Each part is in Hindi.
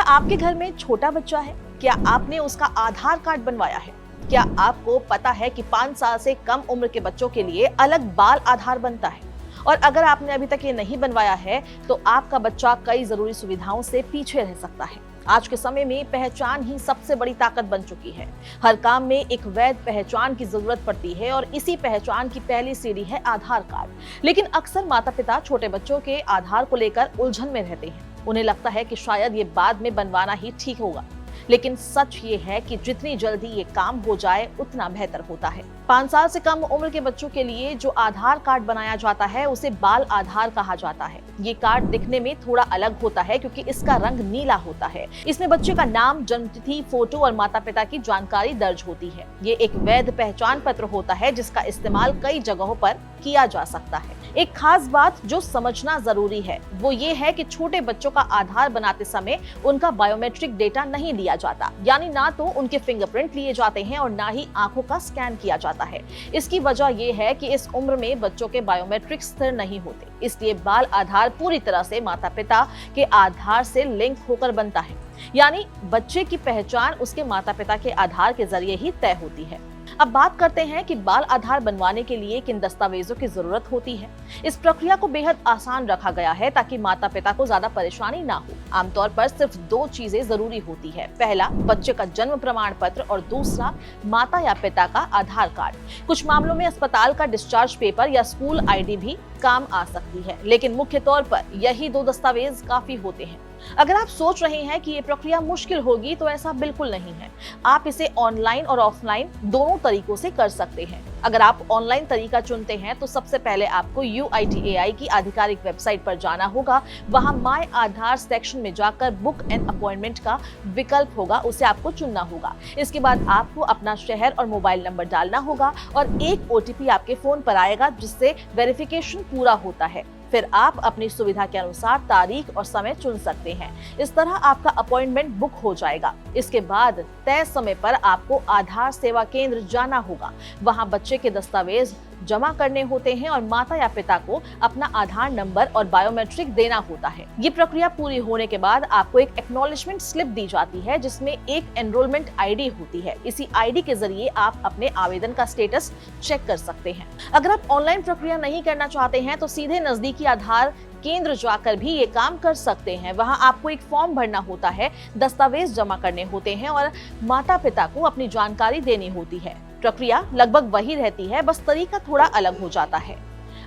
आपके घर में छोटा बच्चा है? क्या आपने उसका आधार कार्ड बनवाया है? क्या आपको पता है कि 5 साल से कम उम्र के बच्चों के लिए अलग बाल आधार बनता है? और अगर आपने अभी तक ये नहीं बनवाया है तो आपका बच्चा कई जरूरी सुविधाओं से पीछे रह सकता है। आज के समय में पहचान ही सबसे बड़ी ताकत बन चुकी है। हर काम में एक वैध पहचान की जरूरत पड़ती है और इसी पहचान की पहली सीढ़ी है आधार कार्ड। लेकिन अक्सर माता पिता छोटे बच्चों के आधार को लेकर उलझन में रहते हैं। उन्हें लगता है कि शायद ये बाद में बनवाना ही ठीक होगा, लेकिन सच ये है कि जितनी जल्दी ये काम हो जाए उतना बेहतर होता है। 5 साल से कम उम्र के बच्चों के लिए जो आधार कार्ड बनाया जाता है उसे बाल आधार कहा जाता है। ये कार्ड दिखने में थोड़ा अलग होता है क्योंकि इसका रंग नीला होता है। इसमें बच्चे का नाम, जन्मतिथि, फोटो और माता पिता की जानकारी दर्ज होती है। ये एक वैध पहचान पत्र होता है जिसका इस्तेमाल कई जगहों पर किया जा सकता है। एक खास बात जो समझना जरूरी है वो ये है कि छोटे बच्चों का आधार बनाते समय उनका बायोमेट्रिक डेटा नहीं लिया जाता, यानी ना तो उनके फिंगरप्रिंट लिए जाते हैं और ना ही आंखों का स्कैन किया जाता है। इसकी वजह ये है कि इस उम्र में बच्चों के बायोमेट्रिक स्थिर नहीं होते, इसलिए बाल आधार पूरी तरह से माता पिता के आधार से लिंक होकर बनता है। यानी बच्चे की पहचान उसके माता पिता के आधार के जरिए ही तय होती है। अब बात करते हैं कि बाल आधार बनवाने के लिए किन दस्तावेजों की जरूरत होती है। इस प्रक्रिया को बेहद आसान रखा गया है ताकि माता पिता को ज्यादा परेशानी ना हो। आमतौर पर सिर्फ 2 चीजें जरूरी होती है। पहला, बच्चे का जन्म प्रमाण पत्र और दूसरा, माता या पिता का आधार कार्ड। कुछ मामलों में अस्पताल का डिस्चार्ज पेपर या स्कूल आईडी भी काम आ सकती है, लेकिन मुख्य तौर पर यही 2 दस्तावेज काफी होते हैं। अगर आप सोच रहे हैं कि ये प्रक्रिया मुश्किल होगी तो ऐसा बिल्कुल नहीं है। आप इसे ऑनलाइन और ऑफलाइन दोनों तरीकों से कर सकते हैं। अगर आप ऑनलाइन तरीका चुनते हैं तो सबसे पहले आपको UIDAI की आधिकारिक वेबसाइट पर जाना होगा। वहां माय आधार सेक्शन में जाकर बुक एन अपॉइंटमेंट का विकल्प होगा, उसे आपको चुनना होगा। इसके बाद आपको अपना शहर और मोबाइल नंबर डालना होगा और एक OTP आपके फोन पर आएगा जिससे वेरिफिकेशन पूरा होता है। फिर आप अपनी सुविधा के अनुसार तारीख और समय चुन सकते हैं। इस तरह आपका अपॉइंटमेंट बुक हो जाएगा। इसके बाद तय समय पर आपको आधार सेवा केंद्र जाना होगा। वहां बच्चे के दस्तावेज जमा करने होते हैं और माता या पिता को अपना आधार नंबर और बायोमेट्रिक देना होता है। ये प्रक्रिया पूरी होने के बाद आपको एक एक्नॉलेजमेंट स्लिप दी जाती है जिसमें एक एनरोलमेंट ID होती है। इसी ID के जरिए आप अपने आवेदन का स्टेटस चेक कर सकते हैं। अगर आप ऑनलाइन प्रक्रिया नहीं करना चाहते हैं तो सीधे नजदीकी आधार केंद्र जाकर भी ये काम कर सकते हैं। वहां आपको एक फॉर्म भरना होता है, दस्तावेज जमा करने होते हैं और माता पिता को अपनी जानकारी देनी होती है। प्रक्रिया लगभग वही रहती है, बस तरीका थोड़ा अलग हो जाता है।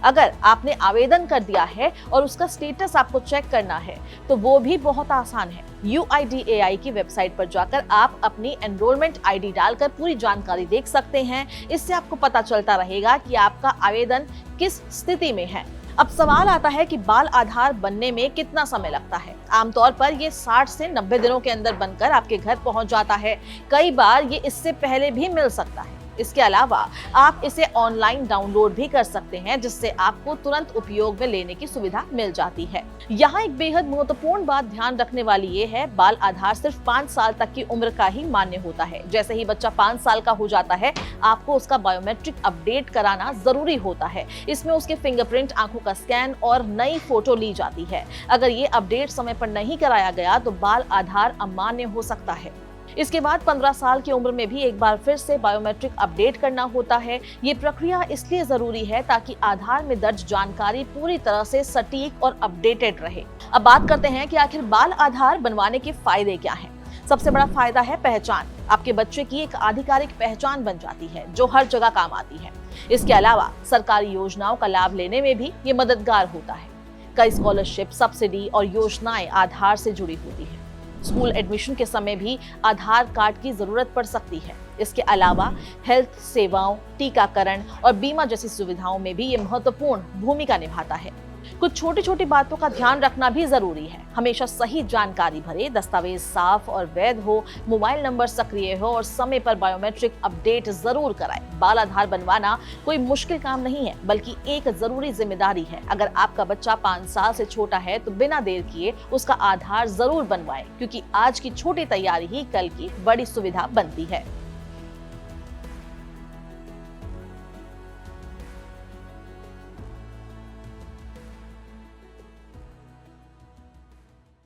अगर आपने आवेदन कर दिया है और उसका स्टेटस आपको चेक करना है तो वो भी बहुत आसान है। UIDAI की वेबसाइट पर जाकर आप अपनी एनरोलमेंट ID डालकर पूरी जानकारी देख सकते हैं। इससे आपको पता चलता रहेगा कि आपका आवेदन किस स्थिति में है। अब सवाल आता है कि बाल आधार बनने में कितना समय लगता है। आमतौर पर ये 60 से 90 दिनों के अंदर बनकर आपके घर पहुंच जाता है। कई बार ये इससे पहले भी मिल सकता है। इसके अलावा आप इसे ऑनलाइन डाउनलोड भी कर सकते हैं जिससे आपको तुरंत उपयोग में लेने की सुविधा मिल जाती है। यहाँ एक बेहद महत्वपूर्ण बात ध्यान रखने वाली ये है, बाल आधार सिर्फ 5 साल तक की उम्र का ही मान्य होता है। जैसे ही बच्चा 5 साल का हो जाता है आपको उसका बायोमेट्रिक अपडेट कराना जरूरी होता है। इसमें उसके फिंगरप्रिंट, आंखों का स्कैन और नई फोटो ली जाती है। अगर ये अपडेट समय पर नहीं कराया गया तो बाल आधार अमान्य हो सकता है। इसके बाद 15 साल की उम्र में भी एक बार फिर से बायोमेट्रिक अपडेट करना होता है। ये प्रक्रिया इसलिए जरूरी है ताकि आधार में दर्ज जानकारी पूरी तरह से सटीक और अपडेटेड रहे। अब बात करते हैं कि आखिर बाल आधार बनवाने के फायदे क्या हैं। सबसे बड़ा फायदा है पहचान। आपके बच्चे की एक आधिकारिक पहचान बन जाती है जो हर जगह काम आती है। इसके अलावा सरकारी योजनाओं का लाभ लेने में भी ये मददगार होता है। कई स्कॉलरशिप, सब्सिडी और योजनाएं आधार से जुड़ी होती है। स्कूल एडमिशन के समय भी आधार कार्ड की जरूरत पड़ सकती है। इसके अलावा हेल्थ सेवाओं, टीकाकरण और बीमा जैसी सुविधाओं में भी ये महत्वपूर्ण भूमिका निभाता है। कुछ छोटी छोटी बातों का ध्यान रखना भी जरूरी है। हमेशा सही जानकारी भरे, दस्तावेज साफ और वैध हो, मोबाइल नंबर सक्रिय हो और समय पर बायोमेट्रिक अपडेट जरूर कराएं। बाल आधार बनवाना कोई मुश्किल काम नहीं है बल्कि एक जरूरी जिम्मेदारी है। अगर आपका बच्चा 5 साल से छोटा है तो बिना देर किए उसका आधार जरूर बनवाएं, क्योंकि आज की छोटी तैयारी ही कल की बड़ी सुविधा बनती है।